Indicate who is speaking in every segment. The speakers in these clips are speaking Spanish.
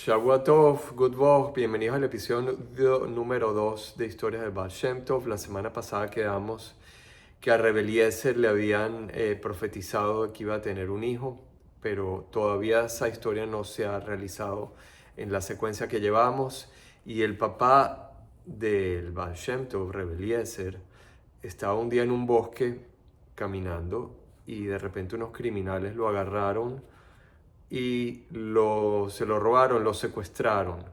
Speaker 1: Shavua Tov, Good Vog, bienvenidos al episodio número 2 de Historias del Baal Shem Tov. La semana pasada quedamos que a Reb Eliezer le habían profetizado que iba a tener un hijo, pero todavía esa historia no se ha realizado en la secuencia que llevamos. Y el papá del Baal Shem Tov, Reb Eliezer, estaba un día en un bosque caminando y de repente unos criminales lo agarraron y se lo robaron, lo secuestraron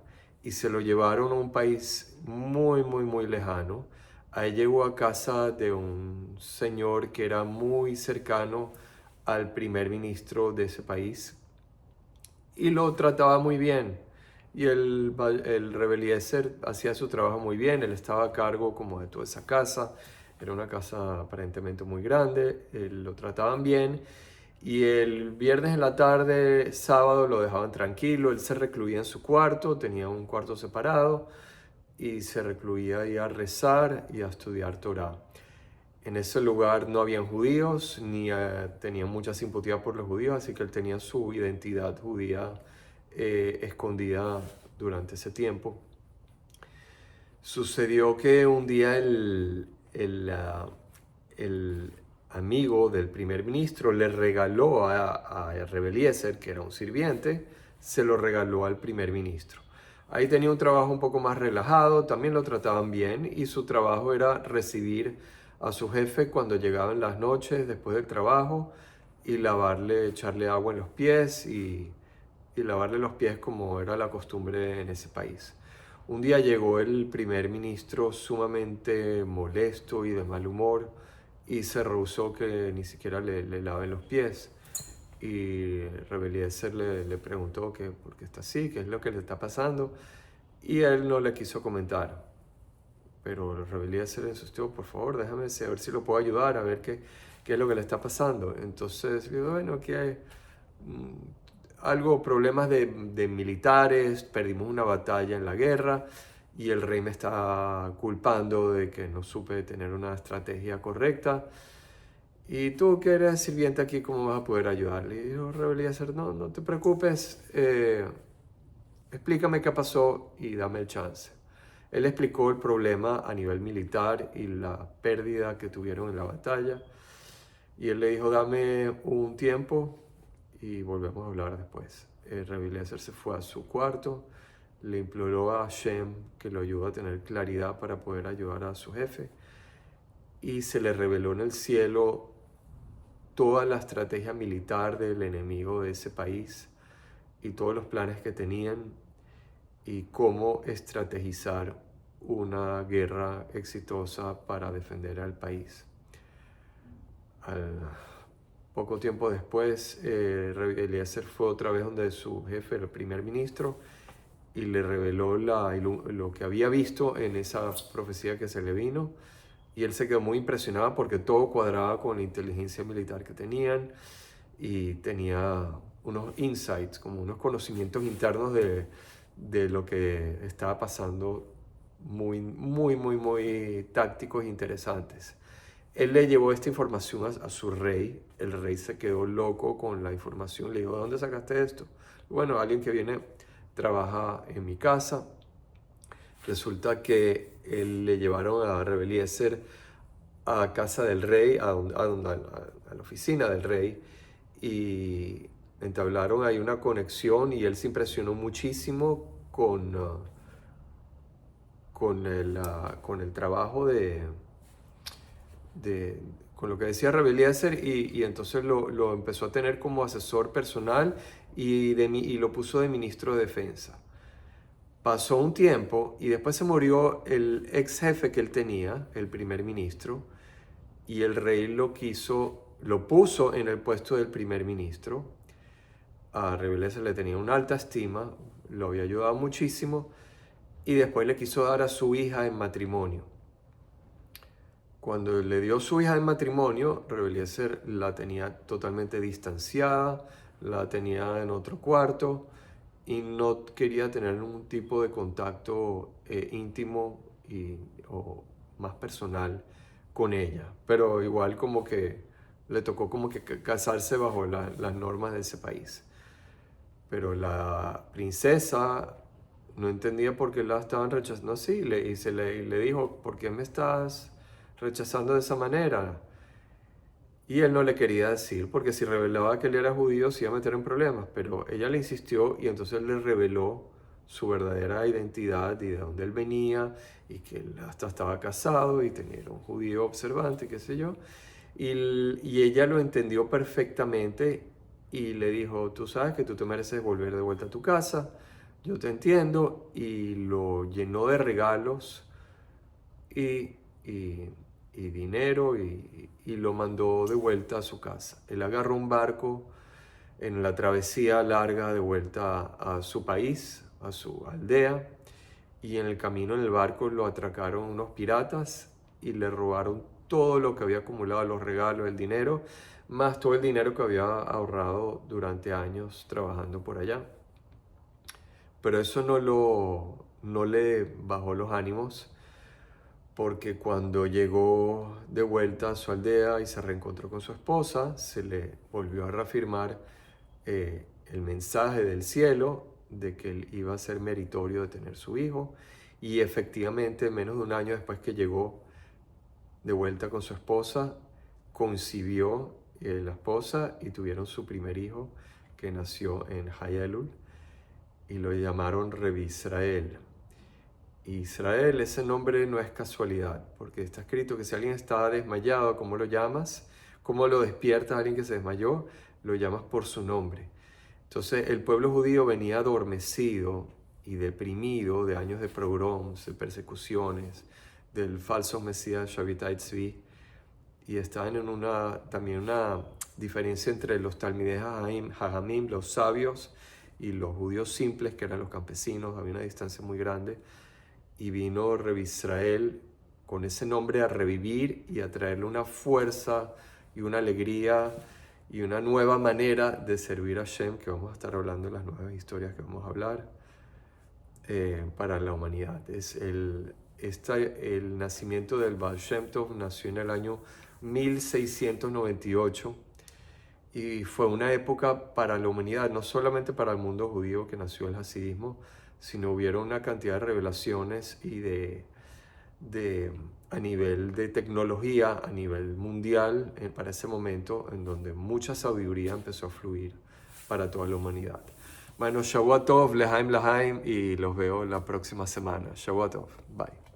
Speaker 1: y se lo llevaron a un país muy lejano. Ahí llegó a casa de un señor que era muy cercano al primer ministro de ese país y lo trataba muy bien. Y el Reb Eliezer hacía su trabajo muy bien, él estaba a cargo como de toda esa casa, era una casa aparentemente muy grande, lo trataban bien. Y el viernes en la tarde, sábado, lo dejaban tranquilo, él se recluía en su cuarto, tenía un cuarto separado y se recluía ahí a rezar y a estudiar Torah. En ese lugar no habían judíos, ni tenía mucha simpatía por los judíos, así que él tenía su identidad judía escondida durante ese tiempo. Sucedió que un día el amigo del primer ministro le regaló a Reb Eliezer, que era un sirviente, se lo regaló al primer ministro. Ahí tenía un trabajo un poco más relajado, también lo trataban bien y su trabajo era recibir a su jefe cuando llegaba en las noches después del trabajo y lavarle, echarle agua en los pies y lavarle los pies como era la costumbre en ese país. Un día llegó el primer ministro sumamente molesto y de mal humor y se rehusó que ni siquiera le laven los pies. Y Reb Eliezer le preguntó que por qué está así, qué es lo que le está pasando, y él no le quiso comentar. Pero Reb Eliezer le insistió, por favor, déjame ver si lo puedo ayudar, a ver qué es lo que le está pasando. Entonces, bueno, aquí hay problemas de militares, perdimos una batalla en la guerra y el rey me está culpando de que no supe tener una estrategia correcta. Y tú que eres sirviente aquí, ¿cómo vas a poder ayudarle? Y yo, Reb Eliezer, no te preocupes, explícame qué pasó y dame el chance. Él explicó el problema a nivel militar y la pérdida que tuvieron en la batalla. Y él le dijo, dame un tiempo y volvemos a hablar después. Reb Eliezer se fue a su cuarto, le imploró a Hashem que lo ayude a tener claridad para poder ayudar a su jefe y se le reveló en el cielo toda la estrategia militar del enemigo de ese país y todos los planes que tenían y cómo estrategizar una guerra exitosa para defender al país. Al poco tiempo después, Reb Eliezer fue otra vez donde su jefe, el primer ministro, y le reveló lo que había visto en esa profecía que se le vino. Y él se quedó muy impresionado porque todo cuadraba con la inteligencia militar que tenían y tenía unos insights, como unos conocimientos internos de lo que estaba pasando muy tácticos e interesantes. Él le llevó esta información a su rey, el rey se quedó loco con la información, le dijo, ¿de dónde sacaste esto? Bueno, alguien que viene, trabaja en mi casa. Resulta que le llevaron a Reb Eliezer a casa del rey, a la oficina del rey, y entablaron ahí una conexión y él se impresionó muchísimo con el trabajo con lo que decía Reb Eliezer y entonces lo empezó a tener como asesor personal y lo puso de ministro de defensa. Pasó un tiempo y después se murió el ex jefe que él tenía, el primer ministro, y el rey lo puso en el puesto del primer ministro. A Reb Eliezer le tenía una alta estima, lo había ayudado muchísimo y después le quiso dar a su hija en matrimonio. Cuando le dio su hija en matrimonio, Reb Eliezer la tenía totalmente distanciada, la tenía en otro cuarto y no quería tener ningún tipo de contacto íntimo o más personal con ella. Pero igual como que le tocó como que casarse bajo las normas de ese país. Pero la princesa no entendía por qué la estaban rechazando así y le dijo, ¿por qué me estás rechazando de esa manera? Y él no le quería decir, porque si revelaba que él era judío se iba a meter en problemas, pero ella le insistió y entonces él le reveló su verdadera identidad y de dónde él venía y que él hasta estaba casado y tenía era un judío observante, qué sé yo. Y ella lo entendió perfectamente y le dijo, tú sabes que tú te mereces volver de vuelta a tu casa, yo te entiendo, y lo llenó de regalos y, y- y dinero y lo mandó de vuelta a su casa. Él agarró un barco en la travesía larga de vuelta a su país, a su aldea, y en el camino en el barco lo atracaron unos piratas y le robaron todo lo que había acumulado, los regalos, el dinero, más todo el dinero que había ahorrado durante años trabajando por allá. Pero eso no le bajó los ánimos, porque cuando llegó de vuelta a su aldea y se reencontró con su esposa, se le volvió a reafirmar el mensaje del cielo de que él iba a ser meritorio de tener su hijo. Y efectivamente, menos de un año después que llegó de vuelta con su esposa, concibió la esposa y tuvieron su primer hijo, que nació en Hayelul, y lo llamaron Revi Israel. Israel, ese nombre no es casualidad, porque está escrito que si alguien está desmayado, ¿cómo lo llamas? ¿Cómo lo despiertas a alguien que se desmayó? Lo llamas por su nombre. Entonces el pueblo judío venía adormecido y deprimido de años de pogroms, de persecuciones, del falso Mesías Shabbatai Tzvi, y estaban en también una diferencia entre los Talmidei Hajamim, los sabios, y los judíos simples, que eran los campesinos. Había una distancia muy grande. Y vino Revi Israel con ese nombre a revivir y a traerle una fuerza y una alegría y una nueva manera de servir a Hashem, que vamos a estar hablando en las nuevas historias que vamos a hablar para la humanidad. El nacimiento del Baal Shem Tov nació en el año 1698 y fue una época para la humanidad, no solamente para el mundo judío que nació el hasidismo, sino hubieron una cantidad de revelaciones y a nivel de tecnología, a nivel mundial, para ese momento, en donde mucha sabiduría empezó a fluir para toda la humanidad. Bueno, Shavua Tov, Lehaim Lahaim, y los veo la próxima semana. Shavua Tov, bye.